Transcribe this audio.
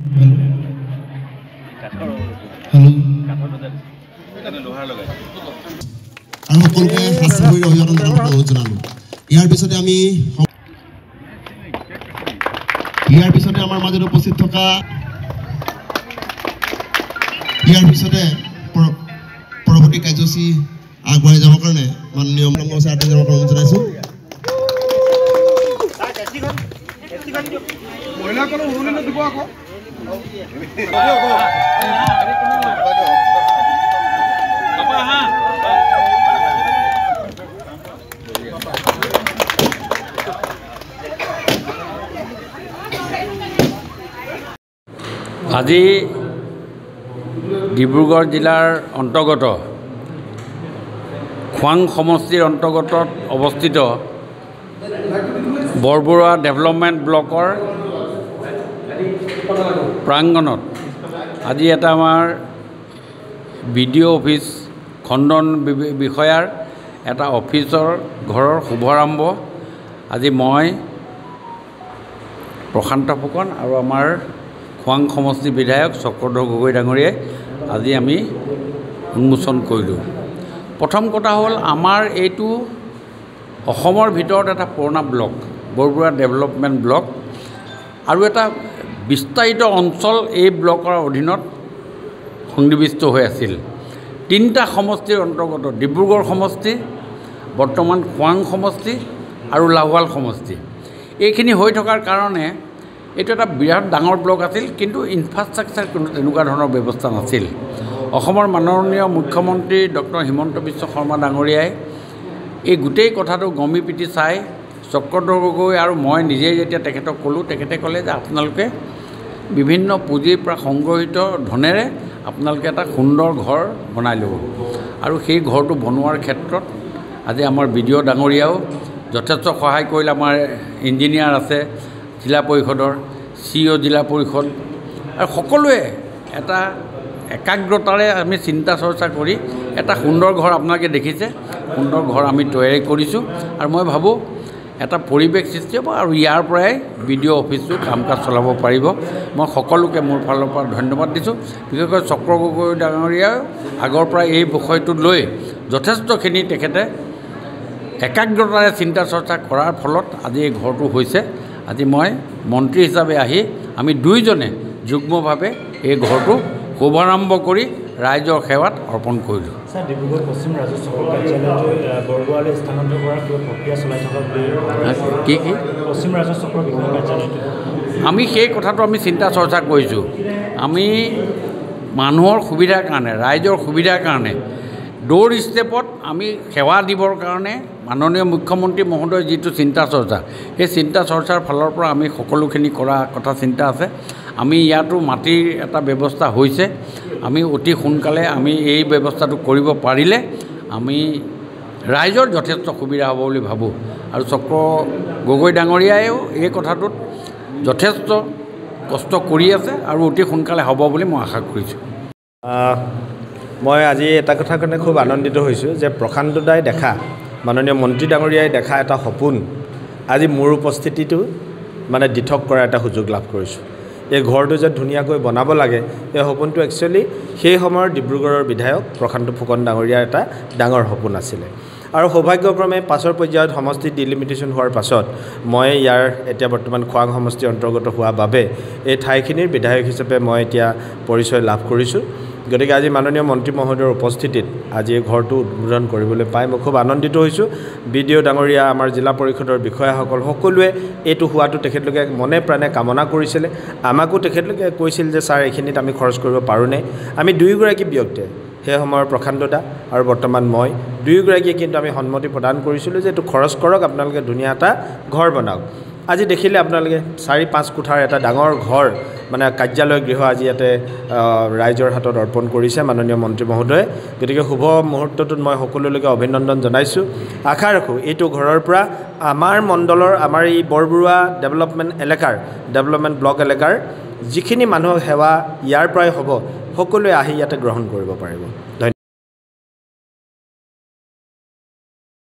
আৰু সকলোকে হাস্যভৰি অভিবাদন জনাবলৈ অনুৰোধ জনালোঁ। ইয়াৰ পিছতে আমাৰ মাজত উপস্থিত থকা পৰৱৰ্তী কাৰ্যসূচী আগবঢ়াই যাবৰ কাৰণে মাননীয় অনুৰোধ জনাইছোঁ। আজি ডিব্ৰুগড় জিলাৰ অন্তৰ্গত খোৱাং সমষ্টিৰ অন্তৰ্গত অৱস্থিত বৰবৰুৱা ডেভেলপমেণ্ট ব্লকৰ প্ৰাংগণত আজি এটা আমাৰ বিডিঅ' অফিচ খণ্ডন বিষয়াৰ এটা অফিচৰ ঘৰৰ শুভাৰম্ভ আজি মই প্ৰশান্ত ফুকন আৰু আমাৰ খোৱাং সমষ্টি বিধায়ক চক্ৰধৰ গগৈ ডাঙৰীয়াই আজি আমি উন্মোচন কৰিলোঁ। প্ৰথম কথা হ'ল আমাৰ এইটো অসমৰ ভিতৰত এটা পুৰণা ব্লক বৰবৰুৱা ডেভেলপমেণ্ট ব্লক আৰু এটা বিস্তাৰিত অঞ্চল এই ব্লকৰ অধীনত সন্নিৱিষ্ট হৈ আছিল। তিনিটা সমষ্টিৰ অন্তৰ্গত ডিব্ৰুগড় সমষ্টি, বৰ্তমান খোৱাং সমষ্টি আৰু লাহোৱাল সমষ্টি। এইখিনি হৈ থকাৰ কাৰণে এইটো এটা বিৰাট ডাঙৰ ব্লক আছিল, কিন্তু ইনফ্ৰাষ্ট্ৰাকচাৰ কোনো তেনেকুৱা ধৰণৰ ব্যৱস্থা নাছিল। অসমৰ মাননীয় মুখ্যমন্ত্ৰী ডক্টৰ হিমন্ত বিশ্ব শৰ্মা ডাঙৰীয়াই এই গোটেই কথাটো গমি পিটি চাই চক্ৰধৰ গগৈ আৰু মই নিজেই যেতিয়া তেখেতক ক'লোঁ, তেখেতে ক'লে যে আপোনালোকে বিভিন্ন পুঁজিৰ পৰা সংগ্ৰহিত ধনেৰে আপোনালোকে এটা সুন্দৰ ঘৰ বনাই ল'ব। আৰু সেই ঘৰটো বনোৱাৰ ক্ষেত্ৰত আজি আমাৰ বিডিঅ' ডাঙৰীয়াও যথেষ্ট সহায় কৰিলে। আমাৰ ইঞ্জিনিয়াৰ আছে জিলা পৰিষদৰ, CEO জিলা পৰিষদ, আৰু সকলোৱে এটা একাগ্ৰতাৰে আমি চিন্তা চৰ্চা কৰি এটা সুন্দৰ ঘৰ আপোনালোকে দেখিছে, সুন্দৰ ঘৰ আমি তৈয়াৰী কৰিছোঁ। আৰু মই ভাবোঁ এটা পৰিৱেশ সৃষ্টি হ'ব আৰু ইয়াৰ পৰাই বিডিঅ' অফিচটো কাম কাজ চলাব পাৰিব। মই সকলোকে মোৰ ফালৰ পৰা ধন্যবাদ দিছোঁ। বিশেষকৈ চক্ৰ গগৈ ডাঙৰীয়াই আগৰ পৰা এই বিষয়টো লৈ যথেষ্টখিনি তেখেতে একাগ্ৰতাৰে চিন্তা চৰ্চা কৰাৰ ফলত আজি এই ঘৰটো হৈছে। আজি মই মন্ত্ৰী হিচাপে আহি আমি দুয়োজনে যুগ্মভাৱে এই ঘৰটো শুভাৰম্ভ কৰি ৰাইজৰ সেৱাত অৰ্পণ কৰিলোঁ। ছাৰ, ডিব্ৰুগড় পশ্চিম ৰাজস্ব কাৰ্যালয়লৈ বৰবৰুৱালৈ স্থানান্তৰ কৰাৰ কিবা প্ৰক্ৰিয়া চলাই থকা কি পশ্চিম ৰাজস্ব বিষয়া কাৰ্যালয়টো আমি সেই কথাটো আমি চিন্তা চৰ্চা কৰিছোঁ। আমি মানুহৰ সুবিধাৰ কাৰণে, ৰাইজৰ সুবিধাৰ কাৰণে ড'ৰ ষ্টেপত আমি সেৱা দিবৰ কাৰণে মাননীয় মুখ্যমন্ত্ৰী মহোদয়ৰ যিটো চিন্তা চৰ্চা, সেই চিন্তা চৰ্চাৰ ফালৰ পৰা আমি সকলোখিনি কৰা কথা চিন্তা আছে। আমি ইয়াতো মাটিৰ এটা ব্যৱস্থা হৈছে। আমি অতি সোনকালে আমি এই ব্যৱস্থাটো কৰিব পাৰিলে আমি ৰাইজৰ যথেষ্ট সুবিধা হ'ব বুলি ভাবোঁ। আৰু চক্ৰ গগৈ ডাঙৰীয়াইও এই কথাটোত যথেষ্ট কষ্ট কৰি আছে আৰু অতি সোনকালে হ'ব বুলি মই আশা কৰিছোঁ। মই আজি এটা কথাৰ কাৰণে খুব আনন্দিত হৈছোঁ যে প্ৰশান্ত দাই দেখা, মাননীয় মন্ত্ৰী ডাঙৰীয়াই দেখা এটা সপোন আজি মোৰ উপস্থিতিটো মানে দিঠক কৰাৰ এটা সুযোগ লাভ কৰিছোঁ। এই ঘৰটো যে ধুনীয়াকৈ বনাব লাগে, এই সপোনটো একচুৱেলি সেই সময়ৰ ডিব্ৰুগড়ৰ বিধায়ক প্ৰশান্ত ফুকন ডাঙৰীয়াৰ এটা ডাঙৰ সপোন আছিলে। আৰু সৌভাগ্যক্ৰমে পাছৰ পৰ্যায়ত সমষ্টি ডিলিমিটেশ্যন হোৱাৰ পাছত মই ইয়াৰ এতিয়া বৰ্তমান খোৱাং সমষ্টিৰ অন্তৰ্গত হোৱা বাবে এই ঠাইখিনিৰ বিধায়ক হিচাপে মই এতিয়া পৰিচয় লাভ কৰিছোঁ। গতিকে আজি মাননীয় মন্ত্ৰী মহোদয়ৰ উপস্থিতিত আজি এই ঘৰটো উদ্বোধন কৰিবলৈ পাই মই খুব আনন্দিত হৈছোঁ। বিডিঅ' ডাঙৰীয়া, আমাৰ জিলা পৰিষদৰ বিষয়াসকল সকলোৱে এইটো হোৱাটো তেখেতলোকে মনে প্ৰাণে কামনা কৰিছিলে। আমাকো তেখেতলোকে কৈছিল যে ছাৰ এইখিনিত আমি খৰচ কৰিব পাৰোঁনে। আমি দুয়োগৰাকী ব্যক্তিয়ে, সেই সময়ৰ প্ৰশান্ত দা আৰু বৰ্তমান মই দুয়োগৰাকীয়ে কিন্তু আমি সন্মতি প্ৰদান কৰিছিলোঁ যে এইটো খৰচ কৰক, আপোনালোকে ধুনীয়া এটা ঘৰ বনাওক। আজি দেখিলে আপোনালোকে 4-5 কোঠাৰ এটা ডাঙৰ ঘৰ মানে কাৰ্যালয় গৃহ আজি ইয়াতে ৰাইজৰ হাতত অৰ্পণ কৰিছে মাননীয় মন্ত্ৰী মহোদয়ে। গতিকে শুভ মুহূৰ্তটোত মই সকলোলৈকে অভিনন্দন জনাইছোঁ। আশা ৰাখোঁ এইটো ঘৰৰ পৰা আমাৰ মণ্ডলৰ, আমাৰ এই বৰবৰুৱা ডেভেলপমেণ্ট ব্লক এলেকাৰ যিখিনি মানুহৰ সেৱা ইয়াৰ পৰাই হ'ব, সকলোৱে আহি ইয়াতে গ্ৰহণ কৰিব পাৰিব। ধন্যবাদ।